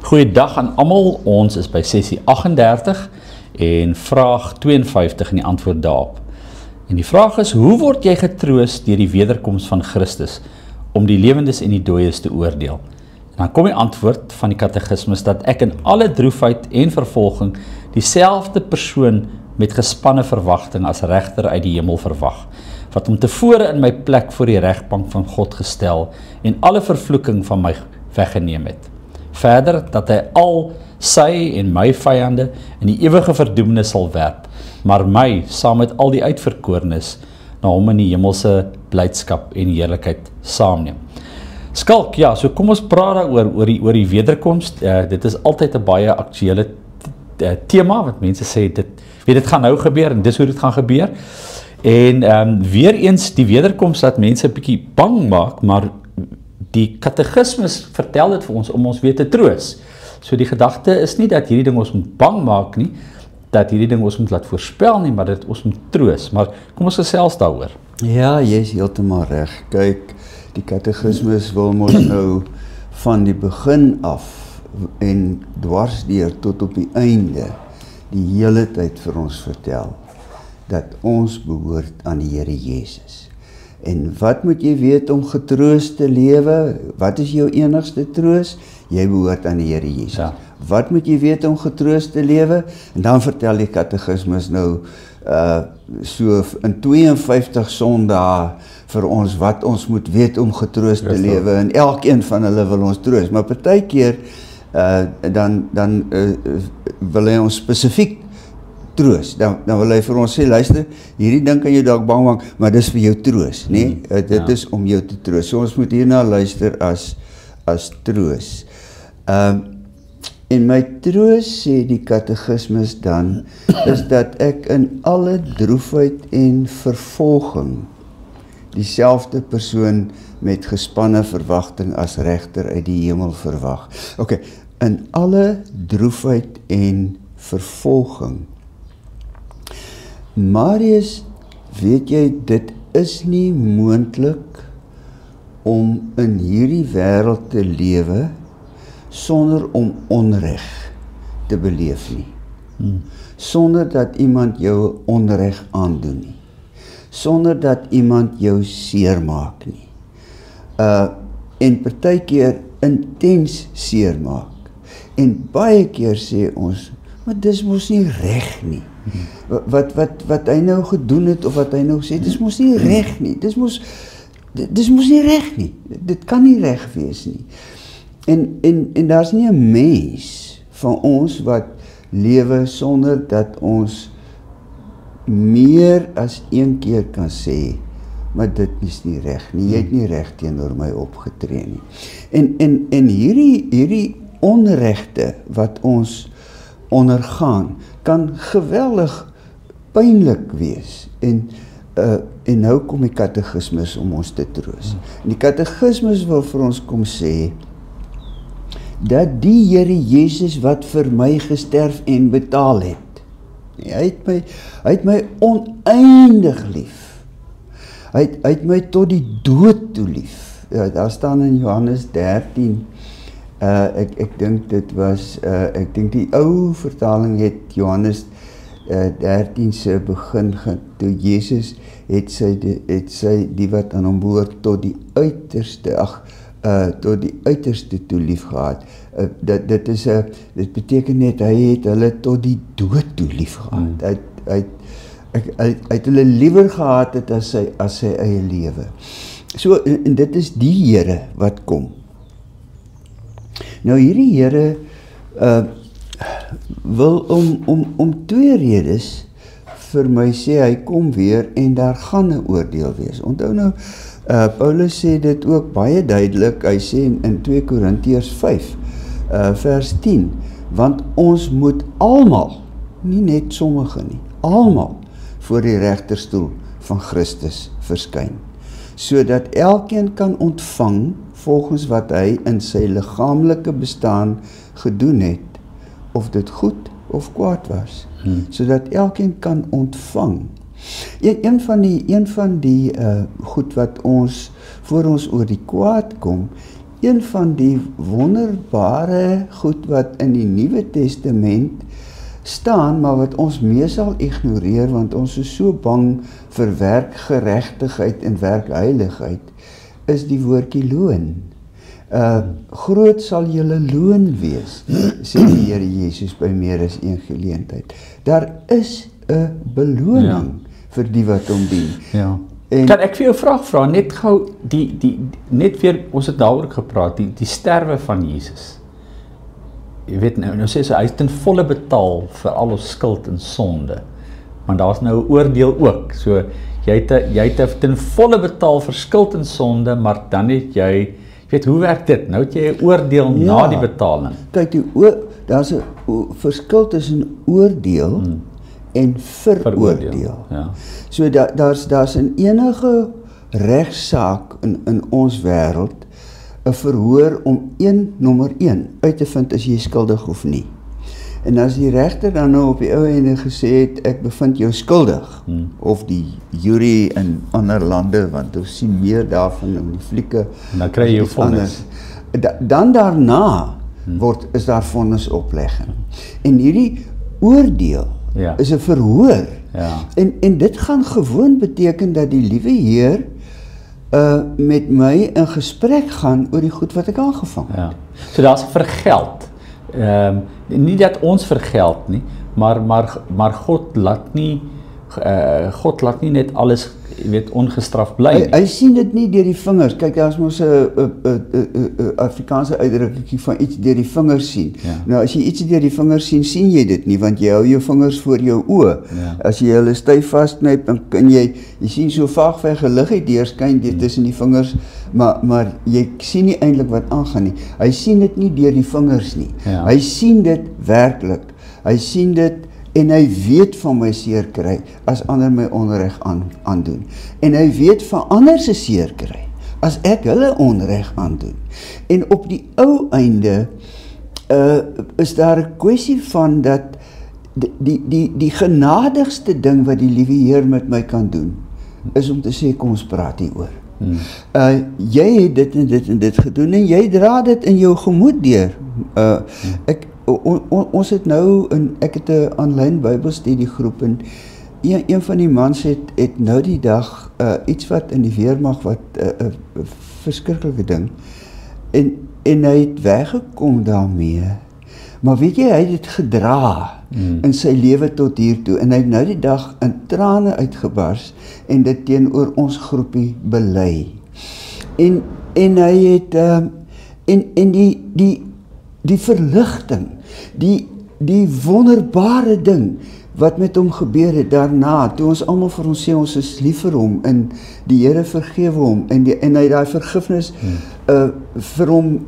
Goeiedag aan almal, ons is by sessie 38 en vraag 52 en die antwoord daarop. En die vraag is, hoe word jy getroos deur die wederkoms van Christus om die lewendes en die dooies te oordeel? En dan kom die antwoord van die katekismus dat ek in alle droefheid en vervolging dieselfde persoon met gespanne verwagting as regter uit die hemel verwag, wat om tevore in my plek voor die regbank van God gestel en alle vervloeking van my weggeneem het. Verder, dat hy al sy en my vyande in die ewige verdoemnis sal werp, maar my, saam met al die uitverkorenes, na hom in die hemelse blydskap en heerlikheid saamneem. Skalk, ja, so kom ons praat daar oor die wederkomst. Dit is altyd 'n baie aktuele tema, wat mense sê, dit gaan nou gebeur, en dis hoe dit gaan gebeur. En weer eens, die wederkomst laat mense 'n bietjie bang maak, maar die katekismus vertel dit vir ons om ons weer te troos. So die gedagte is nie dat hierdie ding ons moet bang maak nie, dat hierdie ding ons moet laat voorspel nie, maar dat ons moet troos. Maar kom ons gesels daaroor. Ja, jy is heeltemal reg. Kyk, die katekismus wil ons nou van die begin af en dwarsdeur tot op die einde die hele tyd vir ons vertel dat ons behoort aan die Here Jesus. En wat moet jy weet om getroos te lewe? Wat is jou enigste troos? Jy behoort aan die Here Jesus. Ja. Wat moet jy weet om getroos te lewe? En dan vertel die katekismus nou so in 52 sondae vir ons wat ons moet weet om getroos te lewe. En elkeen van hulle wil ons troos. Maar partykeer dan wil hy ons spesifiek troos, dan wil hy vir ons sê, luister, hierdie ding kan jy dalk bang maak, maar dis vir jou troos, nee? Dit is om jou te troos. So ons moet hierna luister as troos. En my troos, sê die katekismus dan, is dat ek in alle droefheid en vervolging dieselfde persoon met gespanne verwagting as regter uit die hemel verwag. Okay, in alle droefheid en vervolging. Marius, weet jy, dit is nie moontlik om in hierdie wêreld te lewe sonder om onreg te beleef nie. Sonder dat iemand jou onreg aandoen nie. Sonder dat iemand jou seermaak nie. En partykeer intens seermaak. En baie keer sê ons, maar dis mos nie reg nie. Wat hy nou gedoen het, of wat hy nou sê, dis mos nie reg nie. Dis mos nie reg nie. Dit kan nie reg wees nie. En daar's nie 'n mens van ons wat lewe sonder dat ons meer as een keer kan sê, maar dit is nie reg nie. Jy het nie reg teenoor my opgetree nie. En hierdie onregte wat ons ondergaan, kan geweldig pynlik wees. En nou kom die katekismus om ons te troos. En die katekismus wil vir ons kom sê, dat die Here Jesus wat vir my gesterf en betaal het, hy het my oneindig lief. Hy het my tot die dood toe lief. Ja, daar staan in Johannes 13, ek dink dit was, ek dink die ou vertaling het Johannes 13 se begin, toe Jesus het sy die wat aan hom behoort tot die uiterste toe lief gehad. Dit beteken net, hy het hulle tot die dood toe lief gehad. Hy het hulle liewer gehad het as sy eie lewe. So, en dit is die Here wat kom. Nou hierdie Here wil om twee redes vir my sê, hy kom weer en daar gaan 'n oordeel wees. Onthou nou, Paulus sê dit ook baie duidelik, hy sê in 2 Korintiërs 5, vers 10, want ons moet almal, nie net sommige nie, almal voor die regterstoel van Christus verskyn, sodat elkeen kan ontvang volgens wat hy in sy liggaamlike bestaan gedoen het, of dit goed of kwaad was, sodat elkeen kan ontvang. Een van die goed wat voor ons oor die kwaad kom, een van die wonderbare goed wat in die Nuwe Testament staan, maar wat ons meestal ignoreer, want ons is so bang vir werkgeregtigheid en werkheiligheid, is die woordjie loon. Groot sal julle loon wees, sê die Here Jesus by meer as een geleentheid. Daar is 'n beloning vir die wat hom dien. Ja. Kan ek vir jou 'n vraag vra, net gou, net weer, ons het daaroor gepraat, die sterwe van Jesus. Jy weet, nou sê sy, hy is ten volle betaal vir al ons skuld en sonde, maar daar's nou 'n oordeel ook, so jy het ten volle betaal vir skuld en sonde, maar dan het jy weet, hoe werk dit? Nou het jy 'n oordeel na die betaling. Kyk, daar's 'n verskil tussen oordeel en veroordeel. Ja. So daar's in enige regsaak in ons wêreld 'n verhoor om nommer 1 uit te vind as jy skuldig of nie. En as die regter dan nou op die ou ende gesê het, ek bevind jou skuldig, of die jury in ander lande, want ons sien meer daarvan in die flieke, dan kry jy jou vonnis. Dan daarna is daar vonnisoplegging. En hierdie oordeel is 'n verhoor. Ja. En dit gaan gewoon beteken dat die liewe Heer met my in gesprek gaan oor die goed wat ek aangevang het. Ja. So daar's vergeld. Nie dat ons vergeld nie, maar God laat nie net alles, jy weet, ongestraf bly nie. Hy sien dit nie deur die vingers. Kyk, daar's mos 'n Afrikaanse uitdrukking van iets deur die vingers sien. Ja. Nou as jy iets deur die vingers sien, sien jy dit nie, want jy hou jou vingers voor jou oë. Ja. As jy hulle styf vasknyp, dan kan jy sien so vaag weg 'n liggie deurskyn tussen die vingers, maar jy sien nie eintlik wat aangaan nie. Hy sien dit nie deur die vingers nie. Ja. Hy sien dit werklik. Hy sien dit en hy weet van my seer kry as ander my onreg aandoen. En hy weet van ander se seer kry as ek hulle onreg aandoen. En op die ou einde is daar 'n kwessie van dat die genadigste ding wat die liewe Heer met my kan doen, is om te sê, kom ons praat hieroor. Jy het dit en dit en dit gedoen en jy dra dit in jou gemoed deur. Ons het nou, ek het 'n aanlyn Bybelstudiegroep en een van die mans het nou die dag iets wat in die weermag wat 'n verskriklike ding en hy het weggekom daarmee. Maar weet jy, hy het dit gedra in sy lewe tot hier toe en hy het nou die dag in trane uitgebars en dit teenoor ons groepie bely. En hy het en die verligting, die wonderbare ding wat met hom gebeur het daarna, toe ons almal vir ons sê ons is lief vir hom en die Here vergewe hom en hy het daai vergifnis vir hom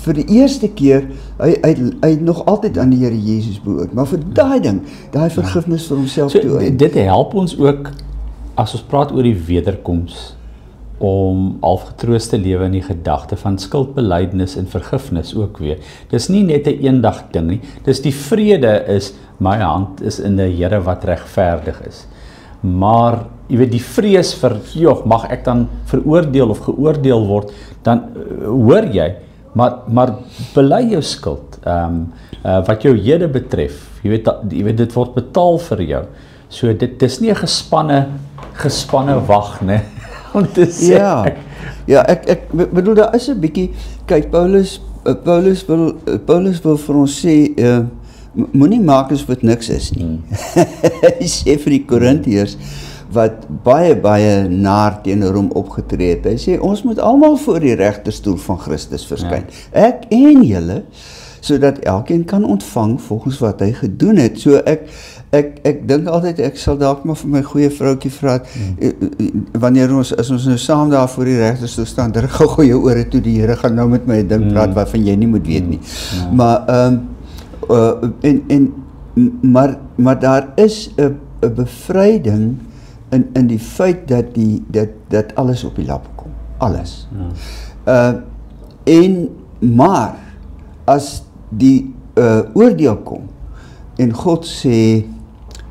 vir die eerste keer, hy het nog altyd aan die Here Jesus behoort, maar vir daai vergifnis vir homself so, toe. Dit help ons ook as ons praat oor die wederkoms om halfgetroos te lewe in die gedagte van skuldbelydenis en vergifnis ook weer. Dis nie net 'n eendag ding nie. Dis die vrede is, my hand is in die Here wat regverdig is. Maar, jy weet, die vrees vir, mag ek dan veroordeel of geoordeel word, dan hoor jy, maar bely jou skuld, wat jou hede betref, jy weet, dit word betaal vir jou. So dit is nie 'n gespanne wag, né? Om te sê. Ja, ek bedoel, daar is 'n bietjie, kyk, Paulus wil vir ons sê, moenie maak asof dit niks is nie. Hy sê vir die Korintiërs, wat baie naar teenoor hom opgetree het, hy sê, ons moet almal voor die regterstoel van Christus verskyn. Ja. Ek en julle, sodat elkeen kan ontvang volgens wat hy gedoen het. So ek dink altyd, ek sal dalk maar vir my goeie vroukie vra, wanneer as ons nou saam daar voor die regterstoel staan, druk gou jou ore toe, die Here gaan nou met my 'n ding praat waarvan jy nie moet weet nie. Maar maar daar is 'n bevryding in die feit dat alles op die lap kom. Alles. Maar as die oordeel kom en God sê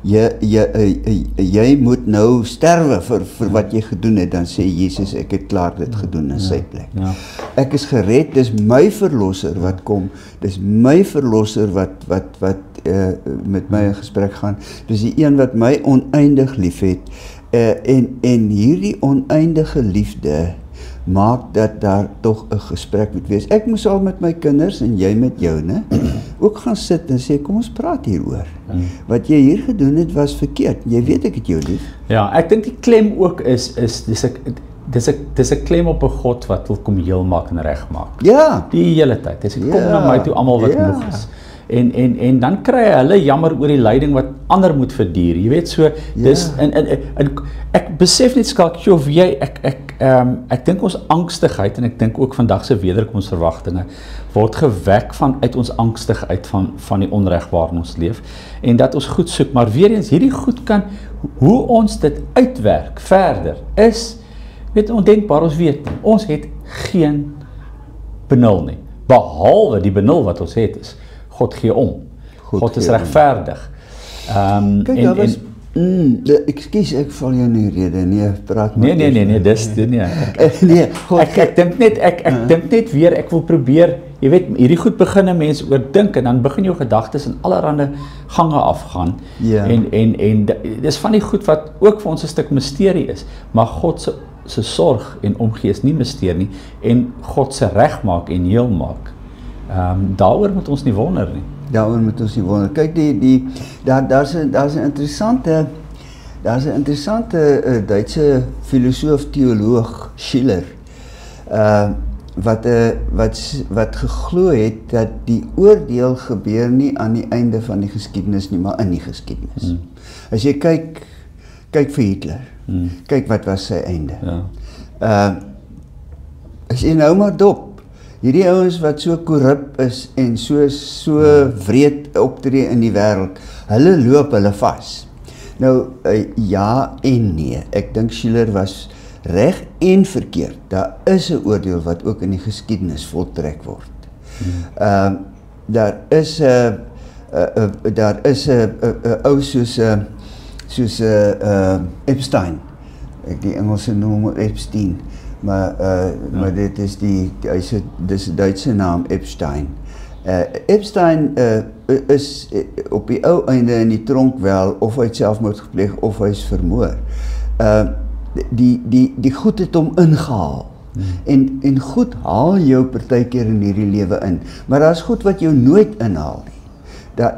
jy moet nou sterwe vir wat jy gedoen het, dan sê Jesus, ek het klaar dit gedoen in sy plek. Ja. Ek is gered, dis my verlosser wat kom, dis my verlosser wat met my in gesprek gaan, dis die een wat my oneindig lief het, en hierdie oneindige liefde maak dat daar tog 'n gesprek moet wees. Ek moes al met my kinders en jy met jou, né? Ook gaan sit en sê, kom ons praat hieroor. Wat jy hier gedoen het was verkeerd. Jy weet ek het jou lief. Ja, ek dink die klem ook is dis 'n klem op 'n God wat wil kom heel maak en reg maak. Ja. Die hele tyd. Hy sê kom na my toe almal wat moeg is. En dan kry hulle jammer oor die lyding wat ander moet verduur. Jy weet so, dis en ek besef net skalk of jy ek dink ons angstigheid en ek dink ook vandag se wederkomsverwagtinge word gewek uit ons angstigheid van die onreg waarin ons leef en dat ons goed soek, maar weer eens hierdie goed kan hoe ons dit uitwerk verder is ondenkbaar, ons weet nie. Ons het geen benul nie. Behalwe die benul wat ons het is God gee om. God is regverdig. Kyk, daar was ekskuus, ek val jou in die rede. Nee, praat maar. Nee, dis nee. Nee, ek dink net weer, ek wil probeer, jy weet, hierdie goed begin mense oordink en dan begin jou gedagtes in allerlei gange afgaan. Ja. En dis van die goed wat ook vir ons 'n stuk misterie is, maar God se sorg en omgee is nie misterie nie en God se regmaak en heel maak. Daaroor moet ons nie wonder nie. Daaroor moet ons nie wonder. Kyk, daar's 'n interessante Duitse filosoof, teoloog, Schiller, wat geglo het dat die oordeel gebeur nie aan die einde van die geskiedenis nie, maar in die geskiedenis. As jy kyk vir Hitler, kyk wat was sy einde. Ja. As jy nou maar dop, hierdie ouens wat so korrup is en so wreed optree in die wêreld, hulle loop hulle vas. Nou, ja en nee. Ek dink Schiller was reg en verkeerd. Daar is 'n oordeel wat ook in die geskiedenis voltrek word. Daar is 'n ou soos Epstein. Die Engelse noem hom Epstein. Maar dit is dis 'n Duitse naam, Epstein. Epstein is op die ou einde in die tronk wel, of hy het selfmoord gepleeg, of hy is vermoor. Die goed het hom ingehaal. En goed haal jou partykeer in hierdie lewe in. Maar daar's goed wat jou nooit inhaal nie.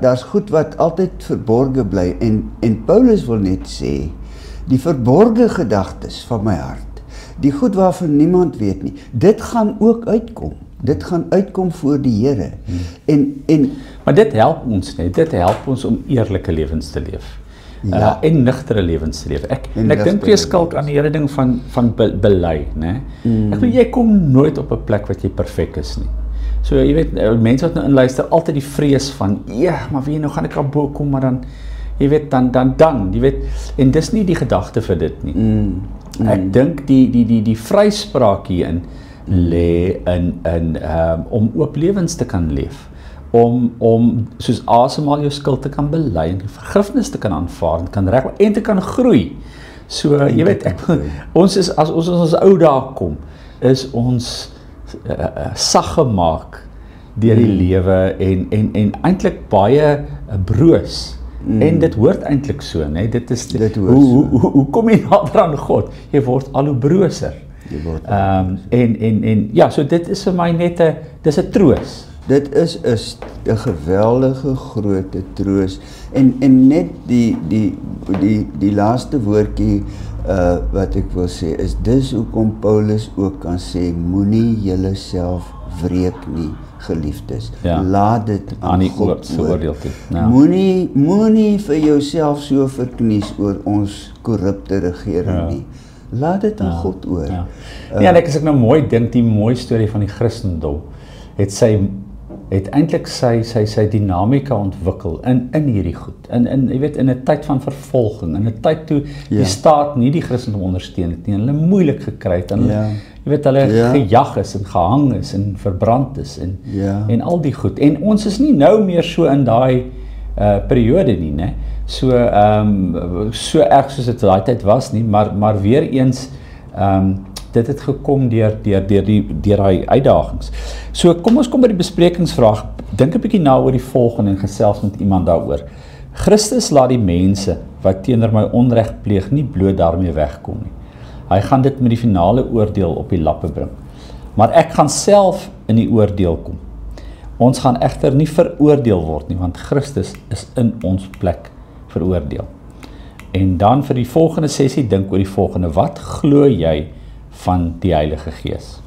Daar's goed wat altyd verborge bly. En Paulus wil net sê, die verborge gedagtes van my hart, die goed waarvan niemand weet nie, dit gaan ook uitkom. Dit gaan uitkom voor die Here. Maar dit help ons net. Dit help ons om eerlike lewens te leef. En nugtere lewens te leef. Ek dink weer skalk aan die hele ding van bely, né? Ek weet jy kom nooit op 'n plek wat jy perfek is nie. So jy weet, mense wat nou inluister, altyd die vrees van, maar wie nou gaan ek aan bo kom, maar dan jy weet dan, jy weet, en dis nie die gedagte vir dit nie. Ek dink die vryspraak hierin lê in om oop lewens te kan leef, om soos asemhaal jou skuld te kan bely en vergifnis te kan aanvaar en kan reg en te kan groei. So jy weet, ons is as ons ou dae kom, is ons sag gemaak deur die lewe en eintlik baie broos. En dit hoort eintlik so, né? Dit is hoe kom jy nader aan God? Jy word al hoe broser. So dit is vir my net 'n troos. Dit is 'n geweldige groot troos en net die laaste woordjie wat ek wil sê is dis hoekom Paulus ook kan sê moenie julleself wreek nie, geliefdes. Laat dit aan die God oordeel toe. Moenie vir jouself so verknies oor ons korrupte regering nie. Laat dit aan God oor. En as ek nou mooi dink, die mooi storie van die Christendom het eintlik sy dinamika ontwikkel in hierdie goed. Jy weet, in 'n tyd van vervolging, in 'n tyd toe die staat nie die Christendom ondersteun het nie, hulle moeilik gekry het, en jy weet, hulle gejag is en gehang is en verbrand is en al die goed. En ons is nie nou meer so in daai periode nie, né? So so erg soos dit daai tyd was nie, maar weer eens dit het gekom deur daai uitdagings. So kom ons kom by die besprekingsvraag. Dink 'n bietjie na oor die volgende en gesels met iemand daaroor. Christus laat die mense wat teenoor my onreg pleeg nie bloot daarmee wegkom nie. Hy gaan dit met die finale oordeel op die lappe bring. Maar ek gaan self in die oordeel kom. Ons gaan egter nie veroordeel word nie, want Christus is in ons plek veroordeel. En dan vir die volgende sessie dink oor die volgende: wat glo jy van die Heilige Gees?